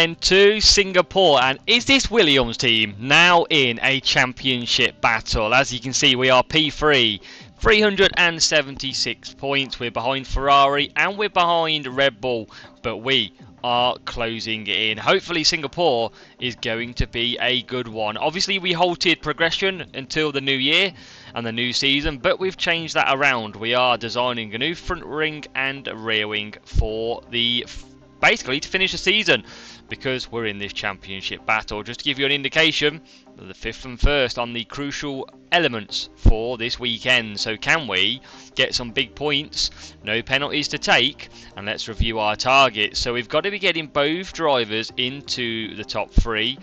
And to Singapore, and is this Williams team now in a championship battle? As you can see, we are P3, 376 points. We're behind Ferrari and we're behind Red Bull, but we are closing in. Hopefully Singapore is going to be a good one. Obviously we halted progression until the new year and the new season, but we've changed that around. We are designing a new front wing and rear wing for the basically to finish the season, because we're in this championship battle. Just to give you an indication, the 5th and 1st on the crucial elements for this weekend. So can we get some big points? No penalties to take, and let's review our targets. So we've got to be getting both drivers into the top 3.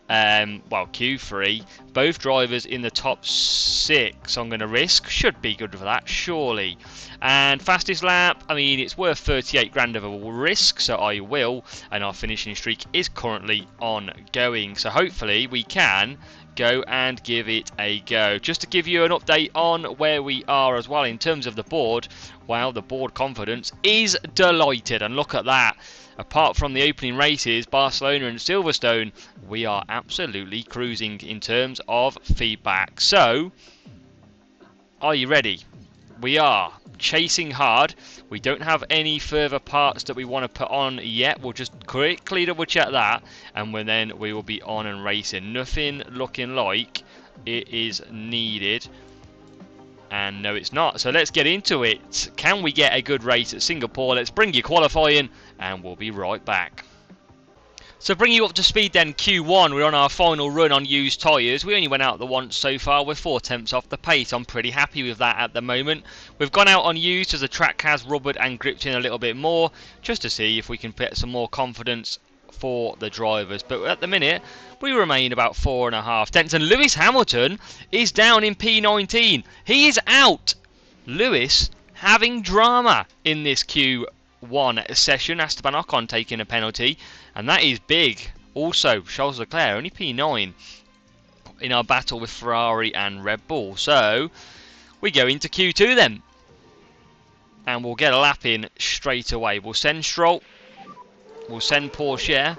Well, Q3, both drivers in the top 6 I'm going to risk. Should be good for that, surely. And fastest lap, I mean, it's worth 38 grand of a risk, so I will. And our finishing streak is currently ongoing, so hopefully we can go and give it a go. Just to give you an update on where we are as well in terms of the board. Wow, the board confidence is delighted, and look at that. Apart from the opening races, Barcelona and Silverstone, we are absolutely cruising in terms of feedback. So, are you ready? We are chasing hard. We don't have any further parts that we want to put on yet. We'll just quickly double check that, and then we will be on and racing. Nothing looking like it is needed. And no, it's not. So let's get into it. Can we get a good race at Singapore? Let's bring you qualifying, and we'll be right back. So bring you up to speed then, Q1, we're on our final run on used tyres. We only went out the once so far, we're 4 tenths off the pace. I'm pretty happy with that at the moment. We've gone out on used as the track has rubbered and gripped in a little bit more, just to see if we can get some more confidence for the drivers. But at the minute, we remain about 4.5 tenths. And Lewis Hamilton is down in P19. He is out. Lewis having drama in this Q1 session. Esteban Ocon taking a penalty, and that is big. Also, Charles Leclerc only P9 in our battle with Ferrari and Red Bull. So we go into Q2 then, and we'll get a lap in straight away. We'll send Stroll, we'll send Porsche,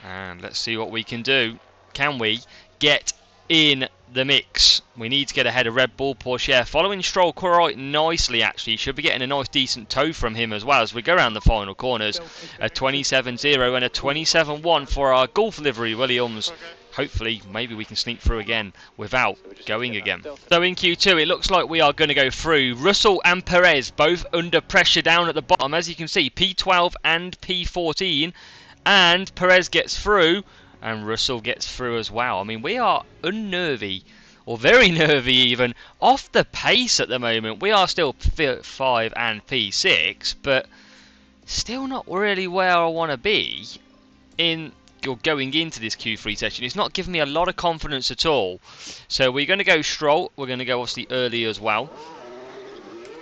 and let's see what we can do. Can we get in the mix? We need to get ahead of Red Bull. Porsche following Stroll quite nicely, actually. Should be getting a nice decent tow from him as well as we go around the final corners. A 27.0 and a 27.1 for our Gulf livery Williams. Hopefully, maybe we can sneak through again without going again. So in Q2, it looks like we are going to go through. Russell and Perez both under pressure down at the bottom. As you can see, P12 and P14. And Perez gets through, and Russell gets through as well. I mean, we are unnervy, or very nervy even, off the pace at the moment. We are still P5 and P6, but still not really where I want to be in going into this Q3 session. It's not giving me a lot of confidence at all. So we're going to go Stroll. We're going to go obviously early as well.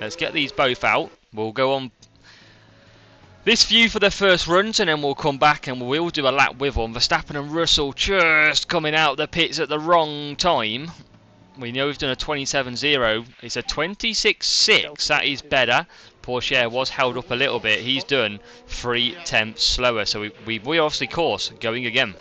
Let's get these both out. We'll go on this view for the first runs, and then we'll come back and we'll do a lap with them. Verstappen and Russell just coming out of the pits at the wrong time. We know we've done a 27.0. It's a 26.6. That is better. Porsche was held up a little bit. He's done 3 tenths slower. So we obviously course going again.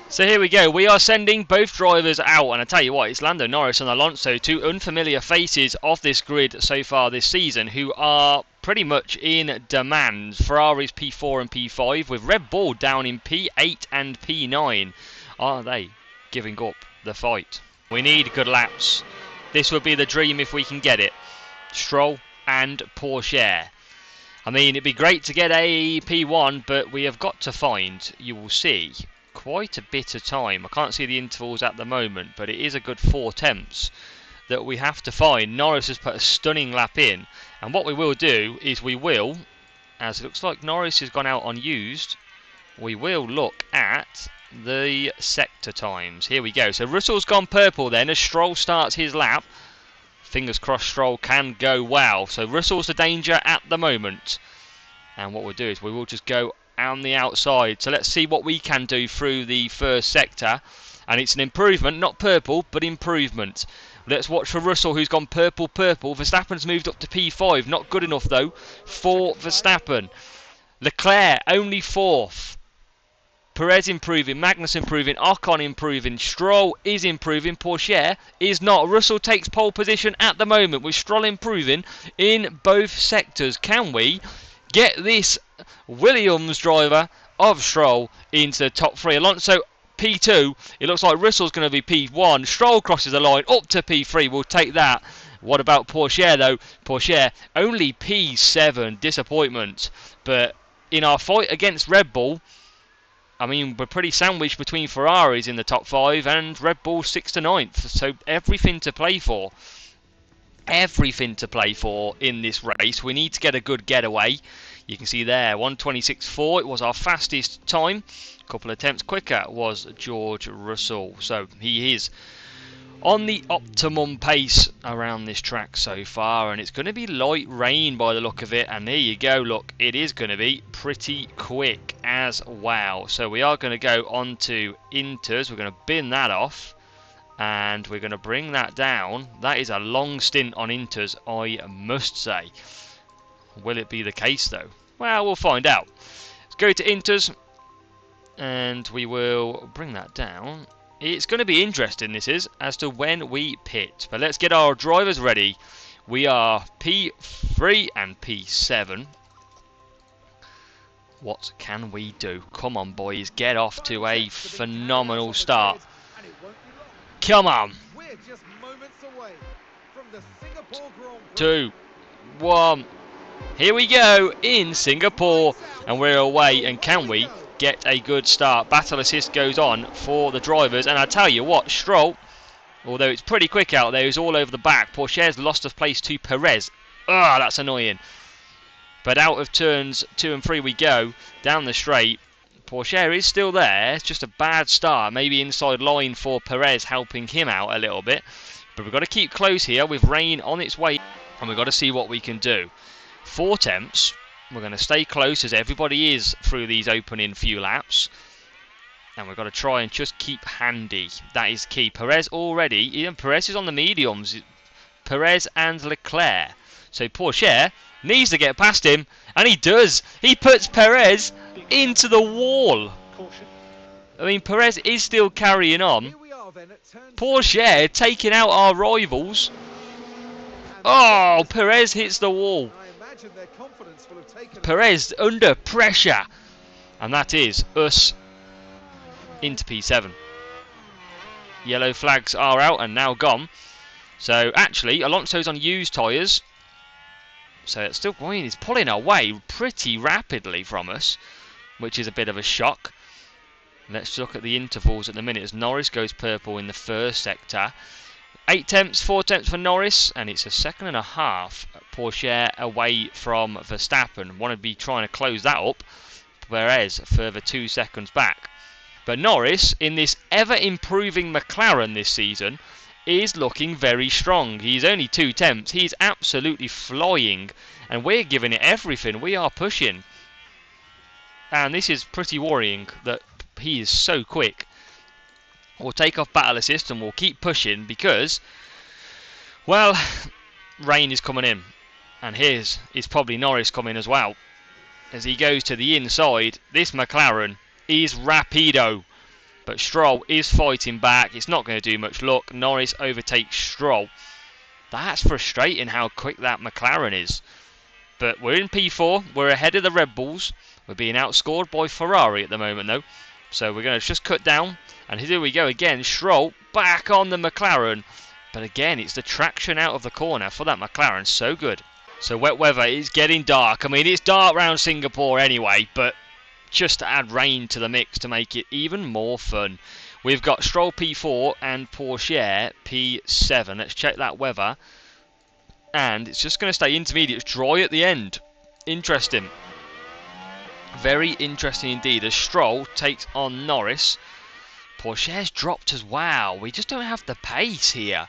So here we go. We are sending both drivers out, and I tell you what, it's Lando Norris and Alonso, 2 unfamiliar faces of this grid so far this season, who are pretty much in demand. Ferrari's P4 and P5, with Red Bull down in P8 and P9. Are they giving up the fight? We need good laps. This would be the dream if we can get it. Stroll and Porsche. I mean, it'd be great to get a P1, but we have got to find, you will see, quite a bit of time. I can't see the intervals at the moment, but it is a good 4 tenths that we have to find. Norris has put a stunning lap in, and what we will do is we will, as it looks like Norris has gone out unused, we will look at the sector times. Here we go. So Russell's gone purple then as Stroll starts his lap. Fingers crossed Stroll can go well. So Russell's the danger at the moment, and what we'll do is we will just go on the outside. So let's see what we can do through the first sector, and it's an improvement, not purple, but improvement. Let's watch for Russell, who's gone purple. Verstappen's moved up to P5, not good enough though for Verstappen. Leclerc only 4th. Perez improving, Magnus improving, Ocon improving, Stroll is improving, Pourchaire is not. Russell takes pole position at the moment with Stroll improving in both sectors. Can we get this Williams driver of Stroll into the top 3? Alonso P2, it looks like Russell's going to be P1. Stroll crosses the line up to P3, we'll take that. What about Pourchaire though? Pourchaire only P7, disappointment. But in our fight against Red Bull, I mean, we're pretty sandwiched between Ferraris in the top 5 and Red Bull 6th to 9th. So everything to play for. Everything to play for in this race. We need to get a good getaway. You can see there, 1:26.4. It was our fastest time. A couple of attempts quicker was George Russell. So he is on the optimum pace around this track so far, and it's going to be light rain by the look of it. And there you go, look, it is going to be pretty quick as well. So we are going to go on to Inters. We're going to bin that off, and we're going to bring that down. That is a long stint on Inters, I must say. Will it be the case though? Well, we'll find out. Let's go to Inters, and we will bring that down. It's going to be interesting, this is, as to when we pit. But let's get our drivers ready. We are P3 and P7. What can we do? Come on, boys. Get off to a phenomenal start. Come on. 2, 1. Here we go in Singapore. And we're away. And can we get a good start? Battle assist goes on for the drivers, and I tell you what, Stroll, although it's pretty quick out there, is all over the back. Pourchaire's lost of place to Perez. Ah, that's annoying. But out of turns 2 and 3 we go down the straight. Pourchaire is still there. It's just a bad start. Maybe inside line for Perez, helping him out a little bit. But we've got to keep close here with rain on its way, and we've got to see what we can do. 4 attempts. We're going to stay close as everybody is through these opening few laps. And we've got to try and just keep handy. That is key. Perez already. Even Perez is on the mediums. Perez and Leclerc. So Pourchaire needs to get past him. And he does. He puts Perez into the wall. I mean, Perez is still carrying on. Pourchaire taking out our rivals. Oh, Perez hits the wall. Perez under pressure, and that is us into P7. Yellow flags are out and now gone. So actually Alonso's on used tyres, so it's still going. He's pulling away pretty rapidly from us, which is a bit of a shock. Let's look at the intervals at the minute as Norris goes purple in the first sector. 8 attempts, 4 attempts for Norris, and it's a 2.5 seconds. Pourchaire away from Verstappen. Want to be trying to close that up. Perez further 2 seconds back. But Norris, in this ever-improving McLaren this season, is looking very strong. He's only 2 attempts. He's absolutely flying, and we're giving it everything. We are pushing. And this is pretty worrying that he is so quick. We'll take off battle assist and we'll keep pushing because, well, rain is coming in. And here's is probably Norris coming as well. As he goes to the inside, this McLaren is rapido. But Stroll is fighting back. It's not going to do much luck. Norris overtakes Stroll. That's frustrating how quick that McLaren is. But we're in P4. We're ahead of the Red Bulls. We're being outscored by Ferrari at the moment though. So we're going to just cut down. And here we go again. Stroll back on the McLaren. But again, it's the traction out of the corner for that McLaren. So good. So wet weather is getting dark. I mean, it's dark around Singapore anyway. But just to add rain to the mix to make it even more fun. We've got Stroll P4 and Pourchaire P7. Let's check that weather. And it's just going to stay intermediate. It's dry at the end. Interesting. Very interesting indeed as Stroll takes on Norris. Pourchaire's dropped as well. We just don't have the pace here.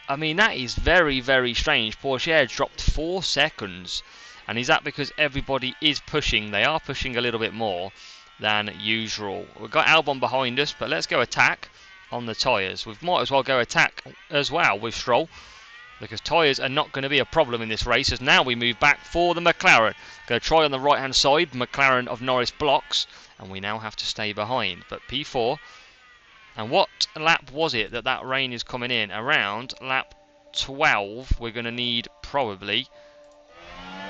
I mean, that is very, very strange. Pourchaire's dropped 4 seconds. And is that because everybody is pushing? They are pushing a little bit more than usual. We've got Albon behind us, but let's go attack on the tyres. We might as well go attack as well with Stroll. because tyres are not going to be a problem in this race, as now we move back for the McLaren. Going to try on the right hand side, McLaren of Norris blocks, and we now have to stay behind. But P4, and what lap was it that rain is coming in? Around lap 12, we're going to need probably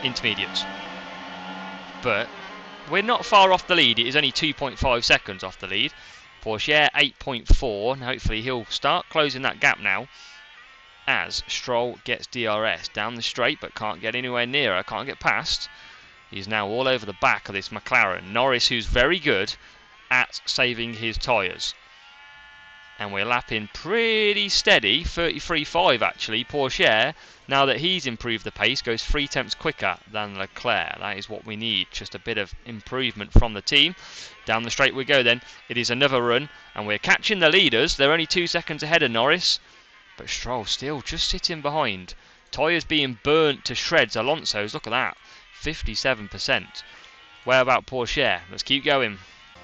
intermediates. But we're not far off the lead. It is only 2.5 seconds off the lead. Porsche 8.4, and hopefully he'll start closing that gap now as Stroll gets DRS down the straight but can't get anywhere nearer, can't get past. He's now all over the back of this McLaren. Norris, who's very good at saving his tyres. And we're lapping pretty steady, 33.5 actually. Porsche, now that he's improved the pace, goes 3 tenths quicker than Leclerc. That is what we need, just a bit of improvement from the team. Down the straight we go then. It is another run, and we're catching the leaders. They're only 2 seconds ahead of Norris. But Stroll still just sitting behind. Tyres being burnt to shreds. Alonso's, look at that, 57%. Where about Porsche? Let's keep going.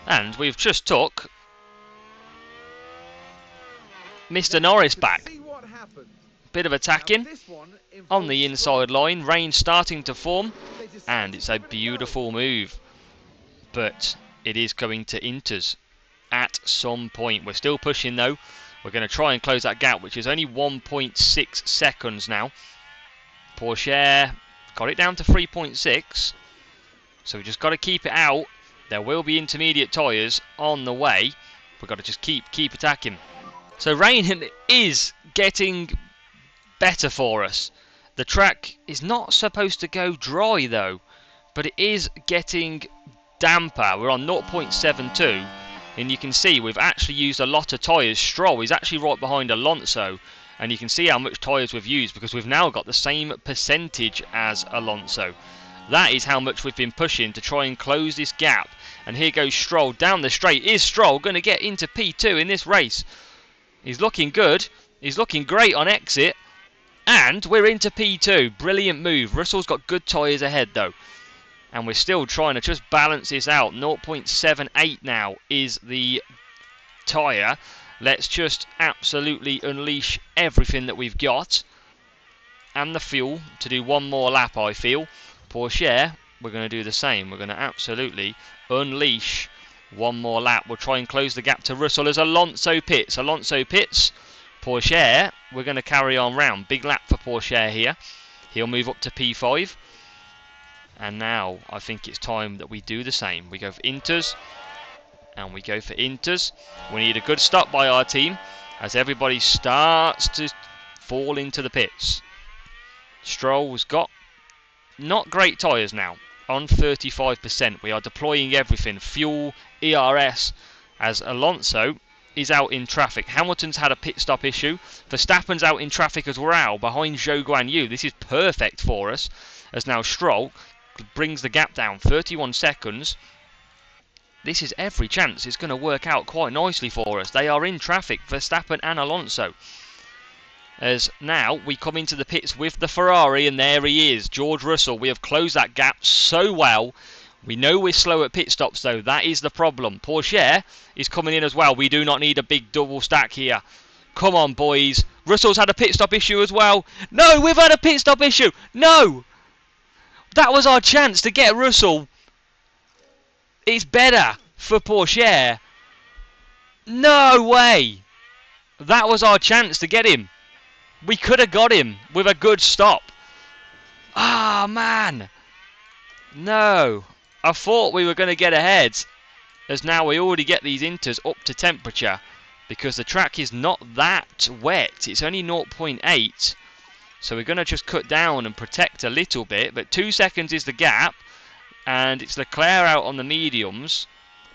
And we've just took Mr. Norris back. Bit of attacking on the inside line. Rain starting to form, and it's a beautiful move. But it is going to Inters at some point. We're still pushing though. We're going to try and close that gap, which is only 1.6 seconds now. Porsche got it down to 3.6. So we've just got to keep it out. There will be intermediate tyres on the way. We've got to just keep attacking. So rain is getting better for us. The track is not supposed to go dry though, but it is getting damper. We're on 0.72. And you can see we've actually used a lot of tyres. Stroll is actually right behind Alonso, and you can see how much tyres we've used because we've now got the same percentage as Alonso. That is how much we've been pushing to try and close this gap. And here goes Stroll down the straight. Is Stroll going to get into P2 in this race? He's looking good. He's looking great on exit. And we're into P2. Brilliant move. Russell's got good tyres ahead though. And we're still trying to just balance this out. 0.78 now is the tyre. Let's just absolutely unleash everything that we've got. And the fuel to do one more lap, I feel. Porsche, we're going to do the same. We're going to absolutely unleash one more lap. We'll try and close the gap to Russell as Alonso pits. Alonso pits. Porsche, we're going to carry on round. Big lap for Porsche here. He'll move up to P5. And now I think it's time that we do the same. We go for Inters, and we go for Inters. We need a good stop by our team as everybody starts to fall into the pits. Stroll's got not great tyres now, on 35%. We are deploying everything, fuel, ERS, as Alonso is out in traffic. Hamilton's had a pit stop issue. Verstappen's out in traffic as well, behind Zhou Guanyu. This is perfect for us, as now Stroll brings the gap down 31 seconds. This is every chance it's going to work out quite nicely for us. They are in traffic, Verstappen and Alonso. As now we come into the pits with the Ferrari, and there he is, George Russell. We have closed that gap so well. We know we're slow at pit stops though. That is the problem. Porsche is coming in as well. We do not need a big double stack here. Come on, boys. Russell's had a pit stop issue as well. No, we've had a pit stop issue. No! That was our chance to get Russell. It's better for Porsche. No way. That was our chance to get him. We could have got him with a good stop. Ah, man. No. I thought we were going to get ahead, as now we already get these Inters up to temperature because the track is not that wet. It's only 0.8. So we're going to just cut down and protect a little bit. But 2 seconds is the gap. And it's Leclerc out on the mediums,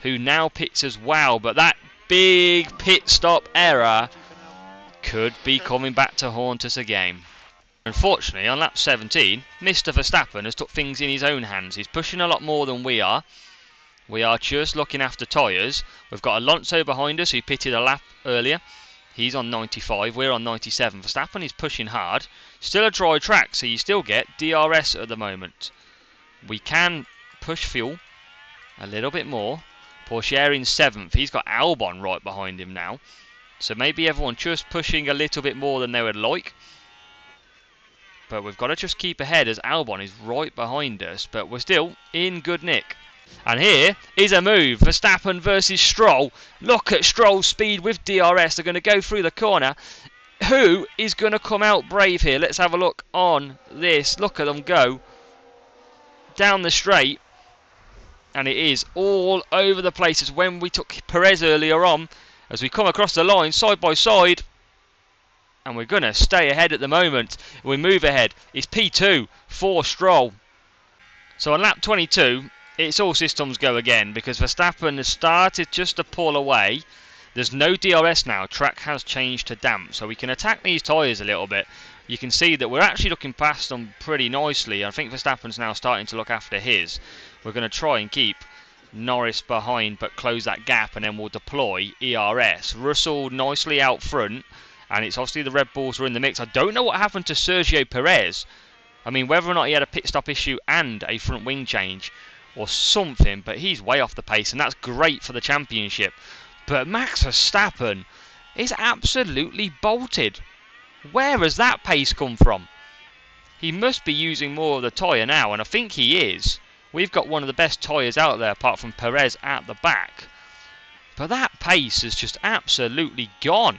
who now pits as well. But that big pit stop error could be coming back to haunt us again. Unfortunately, on lap 17, Mr. Verstappen has took things in his own hands. He's pushing a lot more than we are. We are just looking after tyres. We've got Alonso behind us, who pitted a lap earlier. He's on 95, we're on 97. Verstappen is pushing hard. Still a dry track, so you still get DRS at the moment. We can push fuel a little bit more. Porsche in 7th. He's got Albon right behind him now. So maybe everyone just pushing a little bit more than they would like. But we've got to just keep ahead as Albon is right behind us. But we're still in good nick. And here is a move. Verstappen versus Stroll. Look at Stroll's speed with DRS. They're going to go through the corner. Who is going to come out brave here? Let's have a look on this. Look at them go down the straight. And it is all over the place. As when we took Perez earlier on. As we come across the line side by side. And we're going to stay ahead at the moment. We move ahead. It's P2 for Stroll. So on lap 22, it's all systems go again. Because Verstappen has started just to pull away. There's no DRS now. Track has changed to damp. So we can attack these tyres a little bit. You can see that we're actually looking past them pretty nicely. I think Verstappen's now starting to look after his. We're going to try and keep Norris behind but close that gap, and then we'll deploy ERS. Russell nicely out front, and it's obviously the Red Bulls are in the mix. I don't know what happened to Sergio Perez. I mean, whether or not he had a pit stop issue and a front wing change or something, but he's way off the pace, and that's great for the championship. But Max Verstappen is absolutely bolted. Where has that pace come from? He must be using more of the tyre now, and I think he is. We've got one of the best tyres out there apart from Perez at the back. But that pace is just absolutely gone.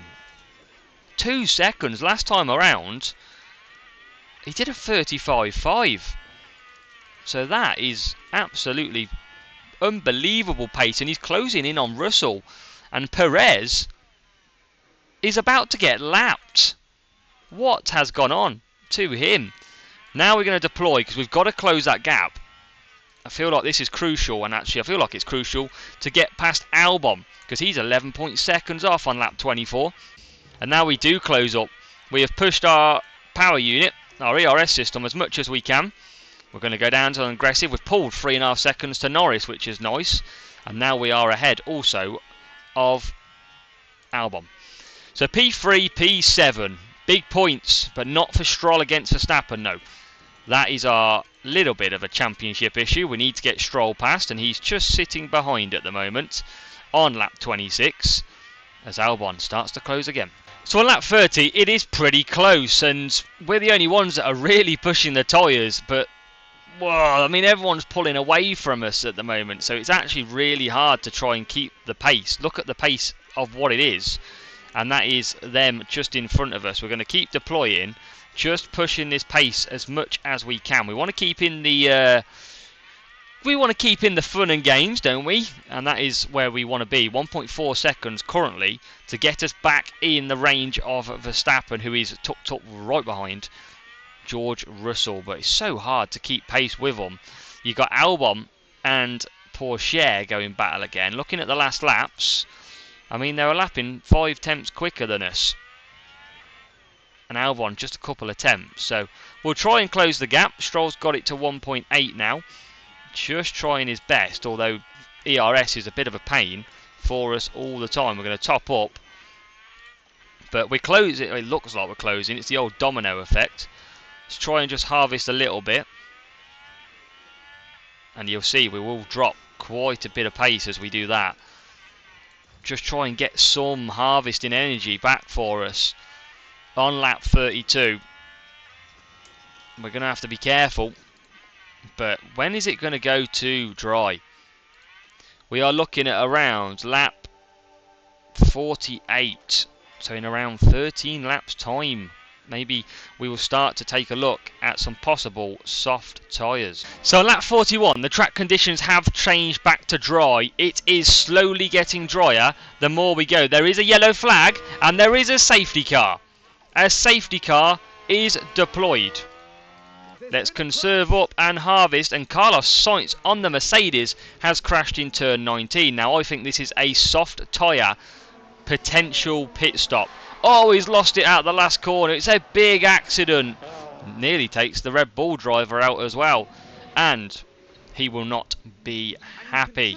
2 seconds last time around. He did a 35.5. So that is absolutely unbelievable pace, and he's closing in on Russell. And Perez is about to get lapped. What has gone on to him? Now we're going to deploy because we've got to close that gap. I feel like this is crucial, and actually I feel like it's crucial to get past Albon because he's 11 seconds off on lap 24. And now we do close up. We have pushed our power unit, our ERS system, as much as we can. We're going to go down to an aggressive. We've pulled 3.5 seconds to Norris, which is nice. And now we are ahead also of Albon. So P3, P7. Big points, but not for Stroll against Verstappen, no. That is our little bit of a championship issue. We need to get Stroll past, and he's just sitting behind at the moment on lap 26 as Albon starts to close again. So on lap 30, it is pretty close, and we're the only ones that are really pushing the tyres, but whoa, I mean, everyone's pulling away from us at the moment, so it's actually really hard to try and keep the pace. Look at the pace of what it is, and that is them just in front of us. We're going to keep deploying, just pushing this pace as much as we can. We want to keep in the fun and games, don't we? And that is where we want to be. 1.4 seconds currently to get us back in the range of Verstappen, who is tucked up right behind George Russell. But it's so hard to keep pace with them. You've got Albon and Porsche going battle again. Looking at the last laps, I mean, they were lapping 5 tenths quicker than us. And Albon just a couple of tenths. So we'll try and close the gap. Stroll's got it to 1.8 now. Just trying his best, although ERS is a bit of a pain for us all the time. We're going to top up. But we're closing. It looks like we're closing. It's the old domino effect. Let's try and just harvest a little bit. And you'll see we will drop quite a bit of pace as we do that. Just try and get some harvesting energy back for us on lap 32. We're going to have to be careful. But when is it going to go to dry? We are looking at around lap 48. So in around 13 laps time, maybe we will start to take a look at some possible soft tyres. So on lap 41, the track conditions have changed back to dry. It is slowly getting drier the more we go. There is a yellow flag and there is a safety car. A safety car is deployed. Let's conserve up and harvest, and Carlos Sainz on the Mercedes has crashed in turn 19. Now I think this is a soft tyre potential pit stop. Oh, he's lost it out the last corner. It's a big accident. Nearly takes the Red Bull driver out as well, and he will not be happy.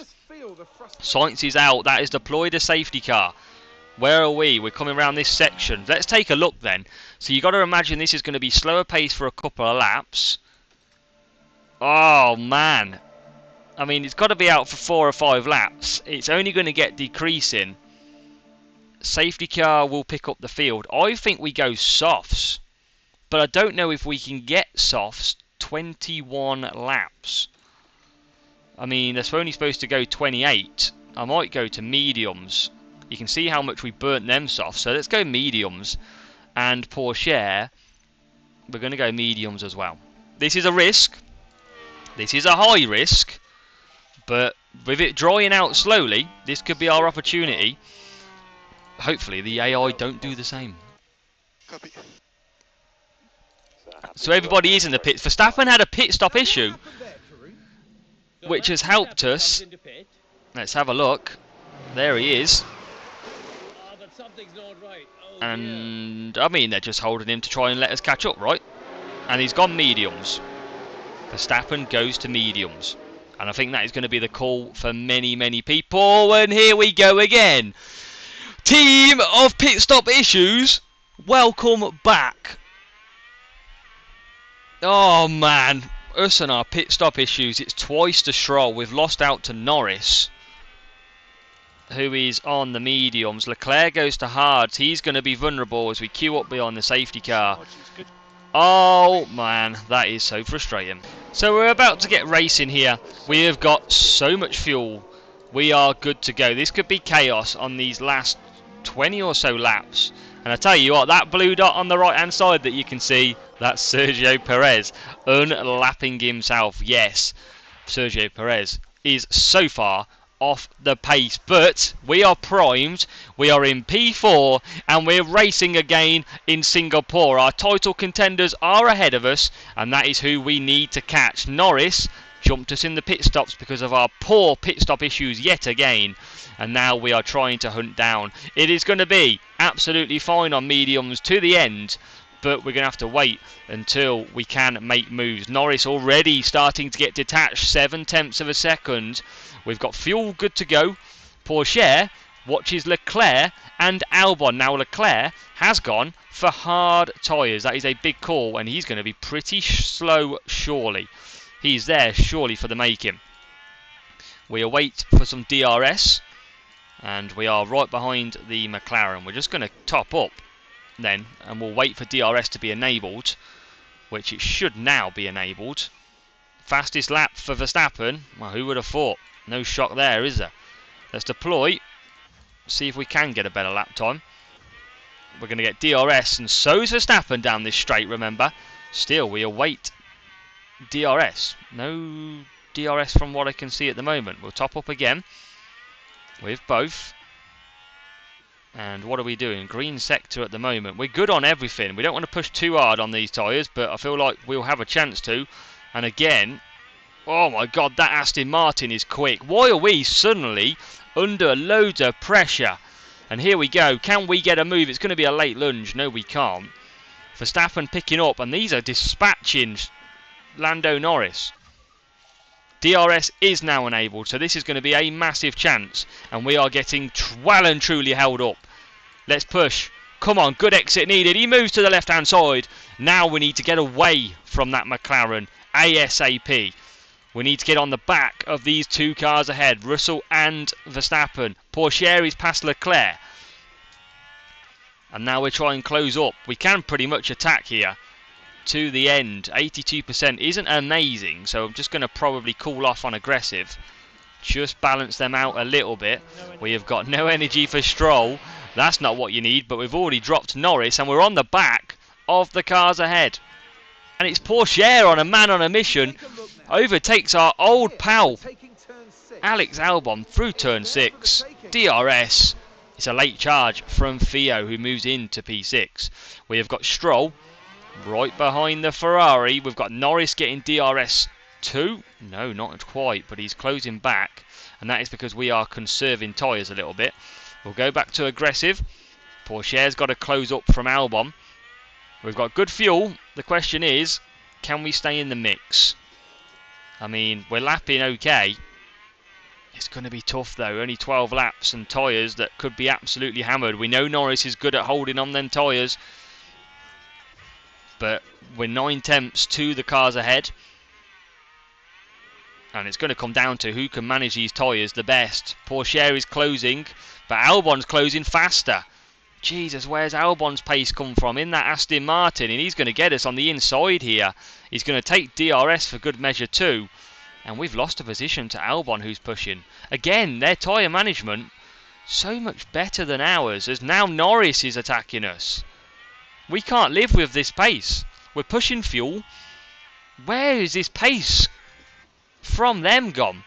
Sainz is out. That is deployed a safety car. Where are we? We're coming around this section. Let's take a look then. So you've got to imagine this is going to be slower pace for a couple of laps. Oh, man. I mean, it's got to be out for 4 or 5 laps. It's only going to get decreasing. Safety car will pick up the field. I think we go softs. but I don't know if we can get softs 21 laps. I mean, they're only supposed to go 28. I might go to mediums. You can see how much we burnt them softs, so let's go mediums. And Pourchaire, we're going to go mediums as well. This is a risk. This is a high risk, but with it drying out slowly, this could be our opportunity. Hopefully the AI don't do the same. Copy. So everybody is in the pits. Verstappen had a pit stop issue, which has helped us. Let's have a look. There he is. And I mean, they're just holding him to try and let us catch up, right? And he's gone mediums. Verstappen goes to mediums. And I think that is going to be the call for many, many people. And here we go again. Team of pit stop issues, welcome back. Oh man, us and our pit stop issues. It's twice to Stroll. We've lost out to Norris, who is on the mediums. Leclerc goes to hards. He's going to be vulnerable as we queue up behind the safety car. Oh man, that is so frustrating. So we're about to get racing here. We have got so much fuel. We are good to go. This could be chaos on these last 20 or so laps. And I tell you what, that blue dot on the right hand side that you can see, that's Sergio Perez unlapping himself. Yes, Sergio Perez is so far off the pace, but we are primed. We are in P4 and we're racing again in Singapore. Our title contenders are ahead of us, and that is who we need to catch. Norris jumped us in the pit stops because of our poor pit stop issues yet again, and now we are trying to hunt down. It is going to be absolutely fine on mediums to the end, but we're going to have to wait until we can make moves. Norris already starting to get detached, 7/10 of a second. We've got fuel good to go. Pourchaire watches Leclerc and Albon. Now Leclerc has gone for hard tyres. That is a big call, and he's going to be pretty slow surely. He's there surely for the making. We await for some DRS, and we are right behind the McLaren. We're just going to top up then, and we'll wait for DRS to be enabled, which it should now be enabled. Fastest lap for Verstappen. Well, who would have thought? No shock there, is there? Let's deploy. See if we can get a better lap time. We're going to get DRS, and so is Verstappen down this straight, remember. Still, we await DRS. No DRS from what I can see at the moment. We'll top up again with both. And what are we doing? Green sector at the moment. We're good on everything. We don't want to push too hard on these tyres, but I feel like we'll have a chance to. And again, oh my god, that Aston Martin is quick. Why are we suddenly under loads of pressure? And here we go. Can we get a move? It's going to be a late lunge. No, we can't. Verstappen picking up, and these are dispatching Lando Norris. DRS is now enabled, so this is going to be a massive chance, and we are getting well and truly held up. Let's push. Come on, good exit needed. He moves to the left-hand side. Now we need to get away from that McLaren ASAP. We need to get on the back of these two cars ahead, Russell and Verstappen. Pourchaire is past Leclerc. And now we're trying to close up. We can pretty much attack here to the end. 82% isn't amazing, so I'm just going to probably cool off on aggressive. Just balance them out a little bit. We have got no energy for Stroll. That's not what you need, but we've already dropped Norris, and we're on the back of the cars ahead. And it's Pourchaire on a man on a mission. Overtakes our old pal Alex Albon through turn 6. DRS. It's a late charge from Theo, who moves into P6. We have got Stroll right behind the Ferrari. We've got Norris getting DRS 2. No, not quite, but he's closing back. And that is because we are conserving tyres a little bit. We'll go back to aggressive. Pourchaire's got to close up from Albon. We've got good fuel. The question is, can we stay in the mix? I mean, we're lapping okay. It's going to be tough though. Only 12 laps and tyres that could be absolutely hammered. We know Norris is good at holding on them tyres, but we're 9/10 to the cars ahead. And it's going to come down to who can manage these tyres the best. Pourchaire is closing, but Albon's closing faster. Jesus, where's Albon's pace come from? In that Aston Martin, and he's going to get us on the inside here. He's going to take DRS for good measure too. And we've lost a position to Albon, who's pushing. Again, their tyre management, so much better than ours, as now Norris is attacking us. We can't live with this pace. We're pushing fuel. Where is this pace from them gone?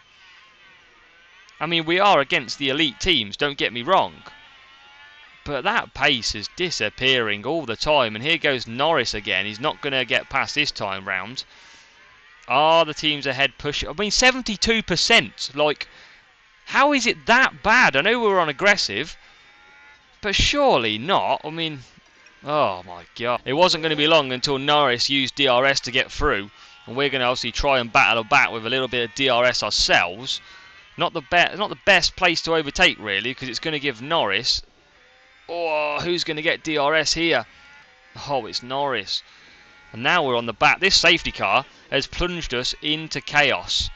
I mean, we are against the elite teams, don't get me wrong. But that pace is disappearing all the time. And here goes Norris again. He's not going to get past this time round. Are the teams ahead pushing? I mean, 72%. Like, how is it that bad? I know we were on aggressive, but surely not. I mean, oh my God. It wasn't going to be long until Norris used DRS to get through. And we're going to obviously try and battle back with a little bit of DRS ourselves. Not the best place to overtake, really, because it's going to give Norris... Oh, who's going to get DRS here? Oh, it's Norris. And now we're on the back. This safety car has plunged us into chaos.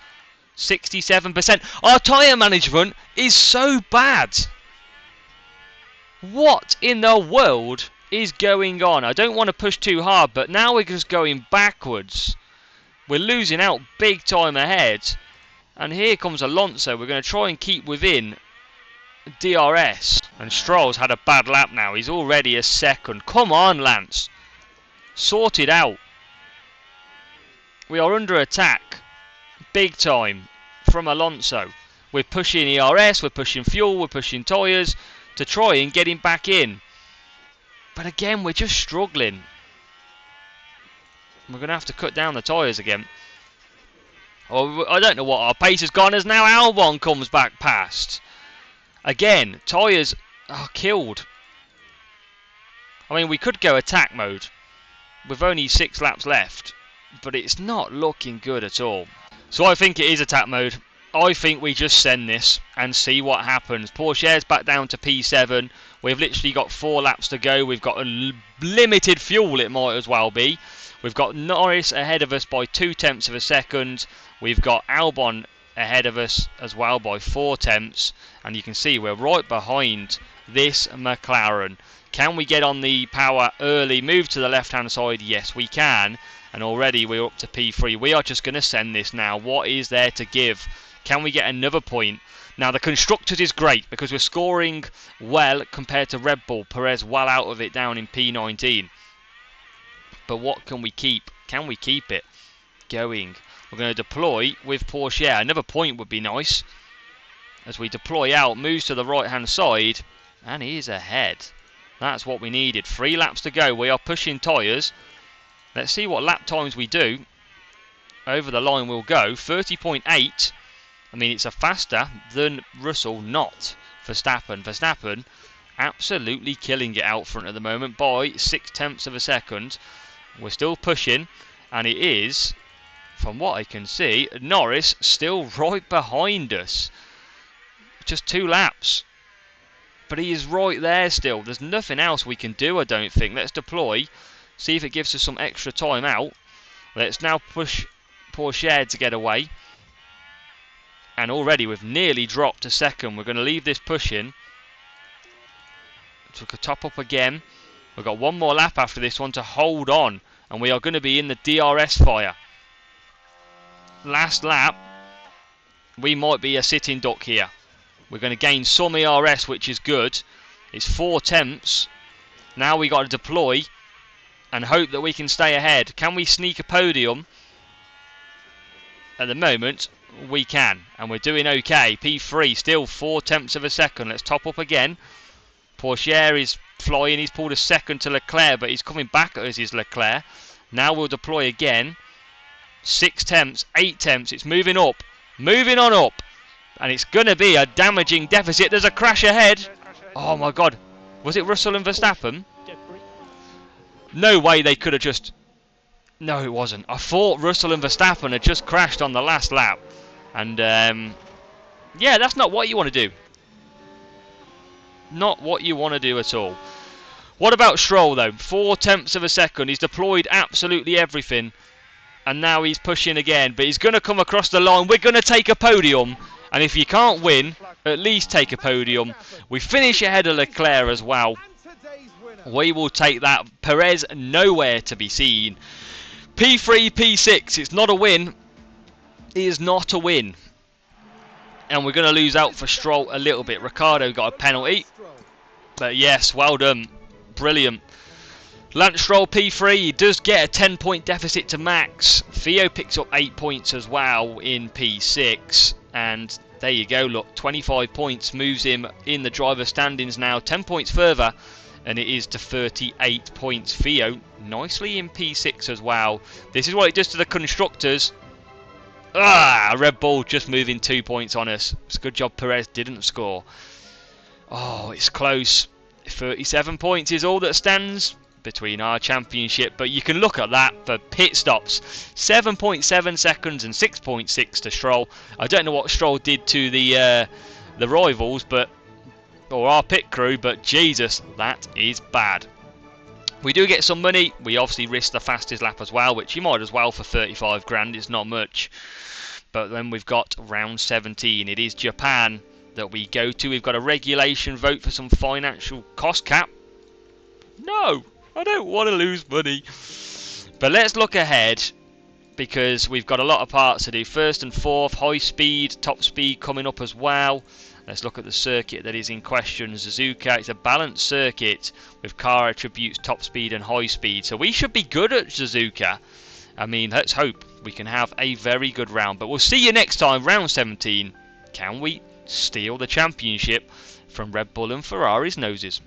67%. Our tyre management is so bad. What in the world is going on? I don't want to push too hard, but now we're just going backwards. We're losing out big time ahead. And here comes Alonso. We're going to try and keep within DRS. And Stroll's had a bad lap now. He's already a second. Come on, Lance. Sort it out. We are under attack. Big time from Alonso. We're pushing ERS, we're pushing fuel, we're pushing tyres to try and get him back in. But again, we're just struggling. We're going to have to cut down the tyres again. Oh, I don't know what our pace has gone as now Albon comes back past. Again, tyres are killed. I mean, we could go attack mode with only 6 laps left, but it's not looking good at all. So I think it is attack mode. I think we just send this and see what happens. Pourchaire's back down to P7. We've literally got 4 laps to go. We've got limited fuel, it might as well be. We've got Norris ahead of us by 0.2 of a second. We've got Albon ahead of us as well by 0.4. And you can see we're right behind this McLaren. Can we get on the power early? Move to the left-hand side? Yes, we can. And already we're up to P3. We are just going to send this now. What is there to give? Can we get another point? Now, the Constructors is great because we're scoring well compared to Red Bull. Perez well out of it down in P19. But what can we keep? Can we keep it going? We're going to deploy with Pourchaire. Another point would be nice. As we deploy out, moves to the right-hand side. And he is ahead. That's what we needed. 3 laps to go. We are pushing tyres. Let's see what lap times we do. Over the line we'll go. 30.8. I mean, it's a faster than Russell, not Verstappen. Verstappen absolutely killing it out front at the moment by 0.6 of a second. We're still pushing, and it is, from what I can see, Norris still right behind us. Just 2 laps. But he is right there still. There's nothing else we can do, I don't think. Let's deploy. See if it gives us some extra time out. Let's now push Pourchaire to get away. And already we've nearly dropped a second. We're going to leave this pushing. Took a top up again. We've got 1 more lap after this one to hold on. And we are going to be in the DRS fire. Last lap. We might be a sitting duck here. We're going to gain some ERS, which is good. It's 0.4. Now we got to deploy and hope that we can stay ahead. Can we sneak a podium? At the moment, we can. And we're doing okay. P3, still 0.4 of a second. Let's top up again. Pourchaire is flying. He's pulled a second to Leclerc, but he's coming back at us, is Leclerc. Now we'll deploy again. 0.6, 0.8. It's moving up. Moving on up. And it's going to be a damaging deficit. There's a crash ahead. Oh my God. Was it Russell and Verstappen? No way they could have just... No, it wasn't. I thought Russell and Verstappen had just crashed on the last lap. And, yeah, that's not what you want to do. Not what you want to do at all. What about Stroll, though? 0.4 of a second. He's deployed absolutely everything. And now he's pushing again. But he's going to come across the line. We're going to take a podium. And if you can't win, at least take a podium. We finish ahead of Leclerc as well. We will take that. Perez nowhere to be seen. P3, P6. It's not a win. It is not a win. And we're going to lose out for Stroll a little bit. Ricciardo got a penalty. But yes, well done. Brilliant. Lance Stroll P3, he does get a 10-point deficit to Max. Theo picks up 8 points as well in P6. And there you go, look, 25 points moves him in the driver standings now. 10 points further, and it is to 38 points. Theo, nicely in P6 as well. This is what it does to the constructors. Red Bull just moving 2 points on us. It's a good job Perez didn't score. Oh, it's close. 37 points is all that stands between our championship, but you can look at that for pit stops. 7.7 seconds and 6.6 to Stroll. I don't know what Stroll did to the rivals, or our pit crew, but Jesus, that is bad. We do get some money. We obviously risk the fastest lap as well, which you might as well for 35 grand. It's not much. But then we've got round 17. It is Japan that we go to. We've got a regulation vote for some financial cost cap. No, I don't want to lose money. But let's look ahead, because we've got a lot of parts to do. First and fourth, high speed, top speed coming up as well. Let's look at the circuit that is in question. Suzuka, it's a balanced circuit with car attributes, top speed and high speed. So we should be good at Suzuka. I mean, let's hope we can have a very good round. But we'll see you next time, round 17. Can we steal the championship from Red Bull and Ferrari's noses?